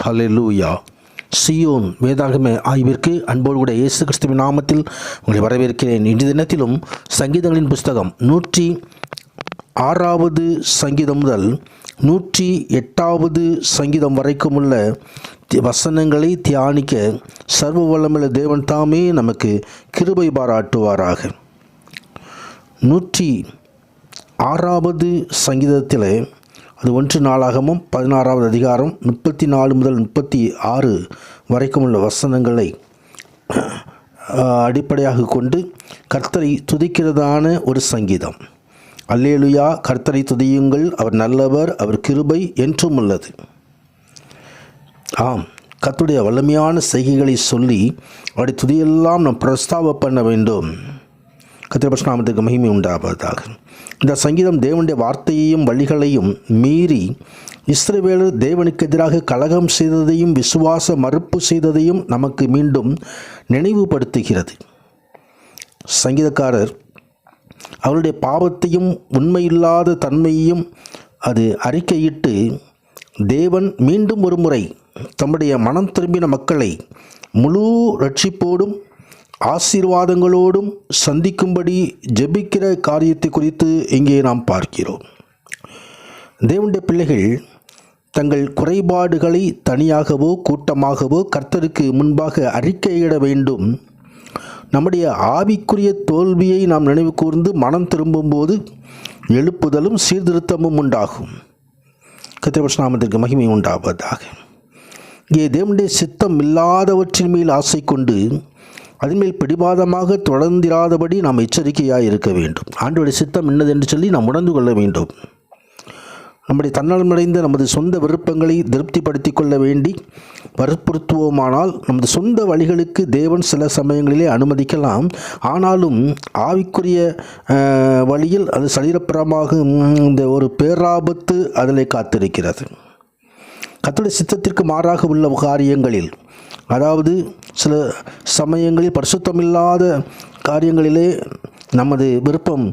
ஹல்லேலூயா. Zion வேதாகம ஆய்விற்கு அன்போடு கூட இயேசு கிறிஸ்துவின் நாமத்தில் உங்களை வரவேற்கிறேன். இன்றைய தினத்திலும் சங்கீதங்களின் புஸ்தகம் 106வது சங்கீதம் முதல் 108வது சங்கீதம் வரைக்கும் உள்ள வசனங்களை தியானிக்க சர்வ வல்லமையுள்ள தேவன் தாமே நமக்கு கிருபை பாராட்டுவாராக. 106வது சங்கீதத்தில் அது 1 நாளாகமும் 16வது அதிகாரம் 34 முதல் 36 வரைக்கும் உள்ள வசனங்களை அடிப்படையாக கொண்டு கர்த்தரை துதிக்கிறதான ஒரு சங்கீதம். அல்லேலூயா, கர்த்தரை துதியுங்கள், அவர் நல்லவர், அவர் கிருபை என்றும் உள்ளது. ஆம், கர்த்தருடைய வல்லமையான செய்கைகளை சொல்லி அவருடைய துதியெல்லாம் நாம் பிரஸ்தாப பண்ண வேண்டும். கர்த்தருடைய நாமத்துக்கு மகிமை உண்டாவதாக. இந்த சங்கீதம் தேவனுடைய வார்த்தையையும் வழிகளையும் மீறி இஸ்ரவேலர் தேவனுக்கு எதிராக கலகம் செய்ததையும் விசுவாச மறுப்பு செய்ததையும் நமக்கு மீண்டும் நினைவுபடுத்துகிறது. சங்கீதக்காரர் அவருடைய பாவத்தையும் உண்மையில்லாத தன்மையையும் அது அறிக்கையிட்டு தேவன் மீண்டும் ஒரு முறை தம்முடைய மனம் திரும்பின மக்களை முழு ரட்சிப்போடும் ஆசீர்வாதங்களோடும் சந்திக்கும்படி ஜெபிக்கிற காரியத்தை குறித்து இங்கே நாம் பார்க்கிறோம். தேவனுடைய பிள்ளைகள் தங்கள் குறைபாடுகளை தனியாகவோ கூட்டமாகவோ கர்த்தருக்கு முன்பாக அறிக்கையிட வேண்டும். நம்முடைய ஆவிக்குரிய தோல்வியை நாம் நினைவு கூர்ந்து மனம் திரும்பும்போது எழுப்புதலும் சீர்திருத்தமும் உண்டாகும். கர்த்தருடைய நாமத்திற்கு மகிமை உண்டாவதாக. இங்கே தேவனுடைய சித்தம் இல்லாதவற்றின் மேல் ஆசை கொண்டு அதன் மேல் பிடிவாதமாக தொடர்ந்திராதபடி நாம் எச்சரிக்கையாக இருக்க வேண்டும். ஆண்டவருடைய சித்தம் என்னது என்று சொல்லி நாம் உணர்ந்து கொள்ள வேண்டும். நம்முடைய தன்னலமடைந்த நமது சொந்த விருப்பங்களை திருப்திப்படுத்தி கொள்ள வேண்டி வற்புறுத்துவோமானால் நமது சொந்த வழிகளுக்கு தேவன் சில சமயங்களிலே அனுமதிக்கலாம். ஆனாலும் ஆவிக்குரிய வழியில் அது சரீரப்புறமாக இந்த ஒரு பேராபத்து அதில் காத்திருக்கிறது. கர்த்தருடைய சித்தத்திற்கு மாறாக உள்ள காரியங்களில், அதாவது சில சமயங்களில் பரிசுத்தமில்லாத காரியங்களிலே நமது விருப்பம்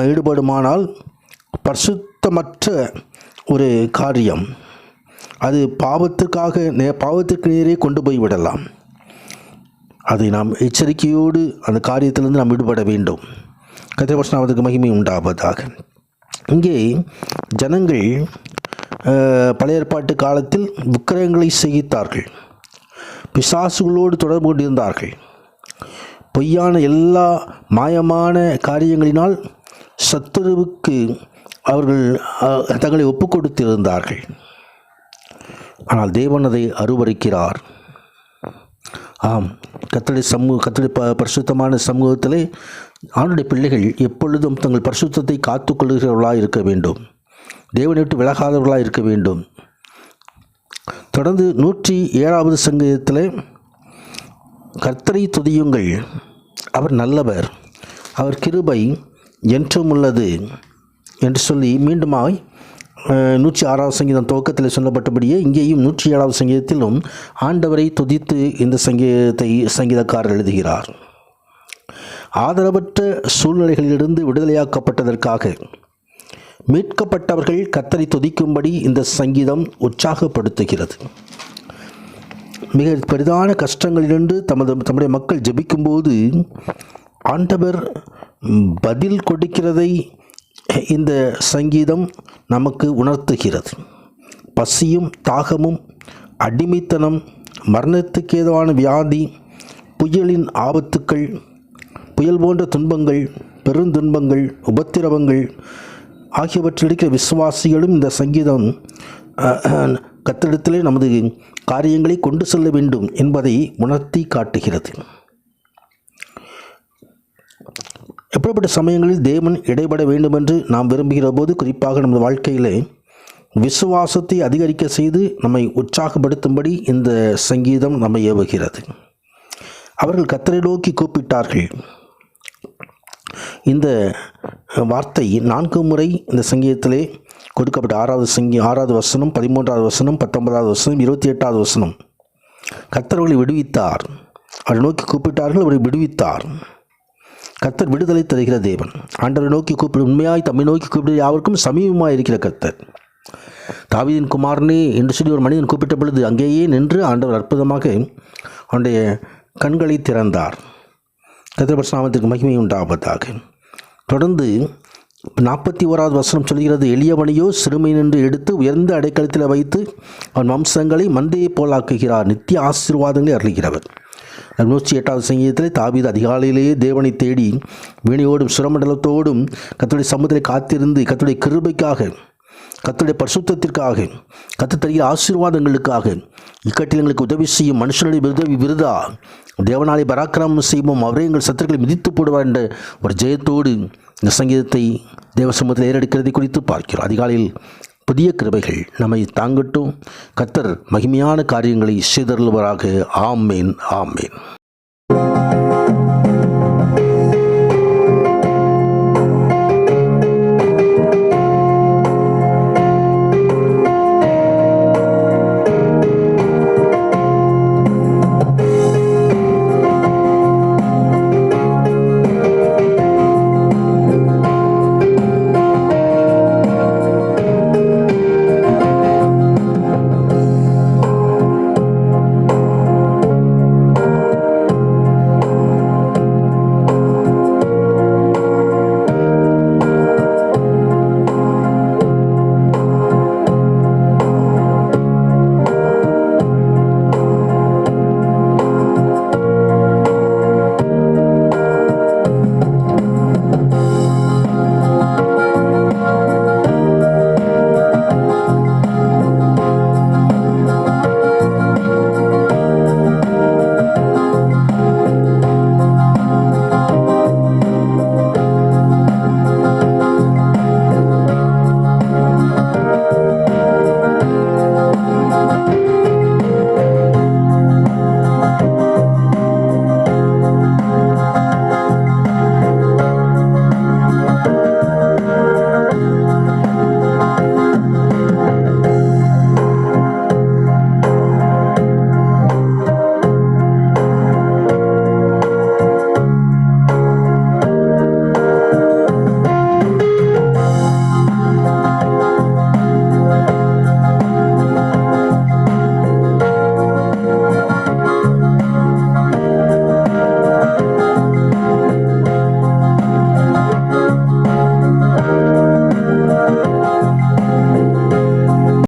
ஈடுபடுமானால் பரிசுத்தமற்ற ஒரு காரியம் அது பாவத்திற்கு நேரே கொண்டு போய் விடலாம். அதை நாம் எச்சரிக்கையோடு அந்த காரியத்திலிருந்து நாம் ஈடுபட வேண்டும். கர்த்தருடைய நாமத்துக்கு மகிமை உண்டாவதாக. இங்கே ஜனங்கள் பழைய ஏற்பாட்டு காலத்தில் விக்கிரகங்களை செய்யித்தார்கள், பிசாசுகளோடு தொடர்பு கொண்டிருந்தார்கள். பொய்யான எல்லா மாயமான காரியங்களினால் சத்துருவுக்கு அவர்கள் தங்களை ஒப்பு கொடுத்திருந்தார்கள். ஆனால் தேவன் அதை அருவருக்கிறார். ஆம், கர்த்தருடைய பரிசுத்தமான சமூகத்திலே ஆண்டுடைய பிள்ளைகள் எப்பொழுதும் தங்கள் பரிசுத்தத்தை காத்துக்கொள்கிறவர்களாக இருக்க வேண்டும். தேவனை விட்டு விலகாதவர்களாக இருக்க வேண்டும். தொடர்ந்து 107வது சங்கீதத்தில் கர்த்தரை துதியுங்கள், அவர் நல்லவர், அவர் கிருபை என்றும் உள்ளது என்று சொல்லி மீண்டுமாய் 106வது சங்கீதம் துவக்கத்தில் சொல்லப்பட்டபடியே இங்கேயும் 107வது சங்கீதத்திலும் ஆண்டவரை துதித்து இந்த சங்கீதத்தை சங்கீதக்காரர் எழுதுகிறார். ஆதரவற்ற சூழ்நிலைகளிலிருந்து விடுதலையாக்கப்பட்டதற்காக மீட்கப்பட்டவர்கள் கர்த்தரை துதிக்கும்படி இந்த சங்கீதம் உற்சாகப்படுத்துகிறது. மிக பெரிதான கஷ்டங்களிலிருந்து தம்முடைய மக்கள் ஜெபிக்கும்போது ஆண்டவர் பதில் கொடுக்கிறதை இந்த சங்கீதம் நமக்கு உணர்த்துகிறது. பசியும் தாகமும் அடிமைத்தனம், மரணத்துக்கு ஏதுவான வியாதி, புயலின் ஆபத்துக்கள், புயல் போன்ற துன்பங்கள், பெருந்துன்பங்கள், உபத்திரவங்கள் ஆகியவற்றில் இருக்கிற விசுவாசிகளும் இந்த சங்கீதம் கர்த்தரிடத்திலே நமது காரியங்களை கொண்டு செல்ல வேண்டும் என்பதை உணர்த்தி காட்டுகிறது. எப்படிப்பட்ட சமயங்களில் தேவன் இடைபட வேண்டும் என்று நாம் விரும்புகிற போது, குறிப்பாக நமது வாழ்க்கையிலே விசுவாசத்தை அதிகரிக்க செய்து நம்மை உற்சாகப்படுத்தும்படி இந்த சங்கீதம் நம்மை ஏவுகிறது. அவர்கள் கர்த்தரை நோக்கி கூப்பிட்டார்கள். இந்த வார்த்தை 4 முறை இந்த சங்கீதத்திலே கொடுக்கப்பட்ட 6வது வசனம், 13வது வசனம், 19வது வசனம், 28வது வசனம். கர்த்தர்களை விடுவித்தார், அவரை நோக்கி கூப்பிட்டார்கள், அவரை விடுவித்தார். கர்த்தர் விடுதலை தருகிற தேவன். ஆண்டவரை நோக்கி கூப்பிடு, உண்மையாய் தம்மை நோக்கி கூப்பிடு யாருக்கும் சமீபமாக இருக்கிற கர்த்தர். தாவீதின் குமாரனே என்று சொல்லி ஒரு மனிதன் கூப்பிட்ட பொழுது அங்கேயே நின்று ஆண்டவர் அற்புதமாக அவனுடைய கண்களை திறந்தார். கர்த்தருடைய பரிசுத்த நாமத்திற்கு மகிமை உண்டாவதாக. தொடர்ந்து 41வது வசனம் சொல்கிறது, எளியவனையோ சிறுமை நின்று எடுத்து உயர்ந்த அடைக்கலத்தில் வைத்து அவன் வம்சங்களை மந்தையை போலாக்குகிறார், நித்திய ஆசீர்வாதங்களை அருளுகிறவர். 108வது சங்கீதத்தில் தாவீது அதிகாலையிலேயே தேவனை தேடி வீணையோடும் சுரமண்டலத்தோடும் கர்த்தருடைய சமூகத்தில் காத்திருந்து கர்த்தருடைய கிருபைக்காக, கர்த்தருடைய பரிசுத்தத்திற்காக, கர்த்தர் தருகிற ஆசீர்வாதங்களுக்காக, இக்கட்டில் எங்களுக்கு உதவி செய்யும் மனுஷனுடைய உதவி விருதா, தேவனாலே பராக்கிரமம் செய்வோம், அவரே எங்கள் சத்துருக்களை மிதித்து போடுவார் என்ற ஒரு ஜெயத்தோடு இந்த சங்கீதத்தை தேவ சமூகத்தில் ஏறெடுக்கிறதை குறித்து பார்க்கிறோம். அதிகாலையில் புதிய கிருபைகள் நம்மை தாங்கட்டும். கர்த்தர் மகிமையான காரியங்களை செய்தருள்வாராக. ஆமேன், ஆமேன்.